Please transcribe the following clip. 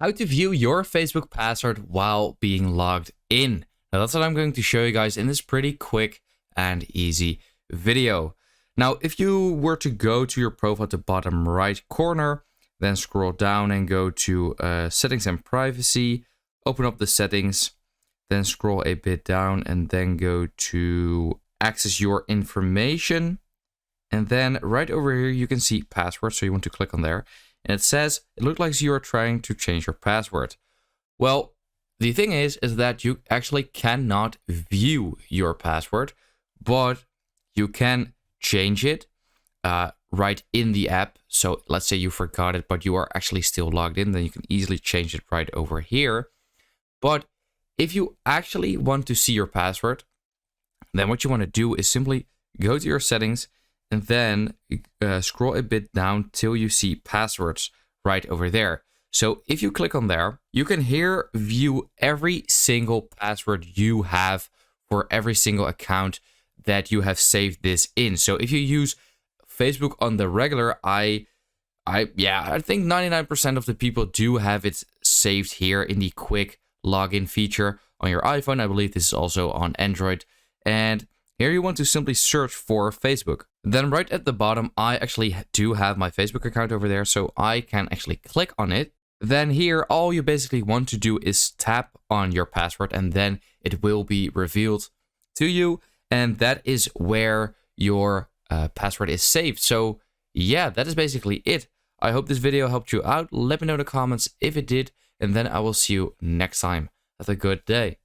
how to view your Facebook password while being logged in. Now that's what I'm going to show you guys in this pretty quick and easy video. Now, if you were to go to your profile at the bottom right corner, then scroll down and go to settings and privacy, open up the settings, then scroll a bit down and then go to access your information. And then right over here, you can see password. So you want to click on there. And it says, it looks like you are trying to change your password. Well, the thing is that you actually cannot view your password, but you can change it right in the app. So let's say you forgot it, but you are actually still logged in, then you can easily change it right over here. But if you actually want to see your password, then what you want to do is simply go to your settings and then scroll a bit down till you see passwords right over there. So if you click on there, you can here view every single password you have for every single account that you have saved this in. So if you use Facebook on the regular, I think 99% of the people do have it saved here in the quick login feature on your iPhone. I believe this is also on Android. And here you want to simply search for Facebook. Then right at the bottom, I actually do have my Facebook account over there, so I can actually click on it. Then here, all you basically want to do is tap on your password and then it will be revealed to you. And that is where your password is saved. So yeah, that is basically it. I hope this video helped you out. Let me know in the comments if it did, and then I will see you next time. Have a good day.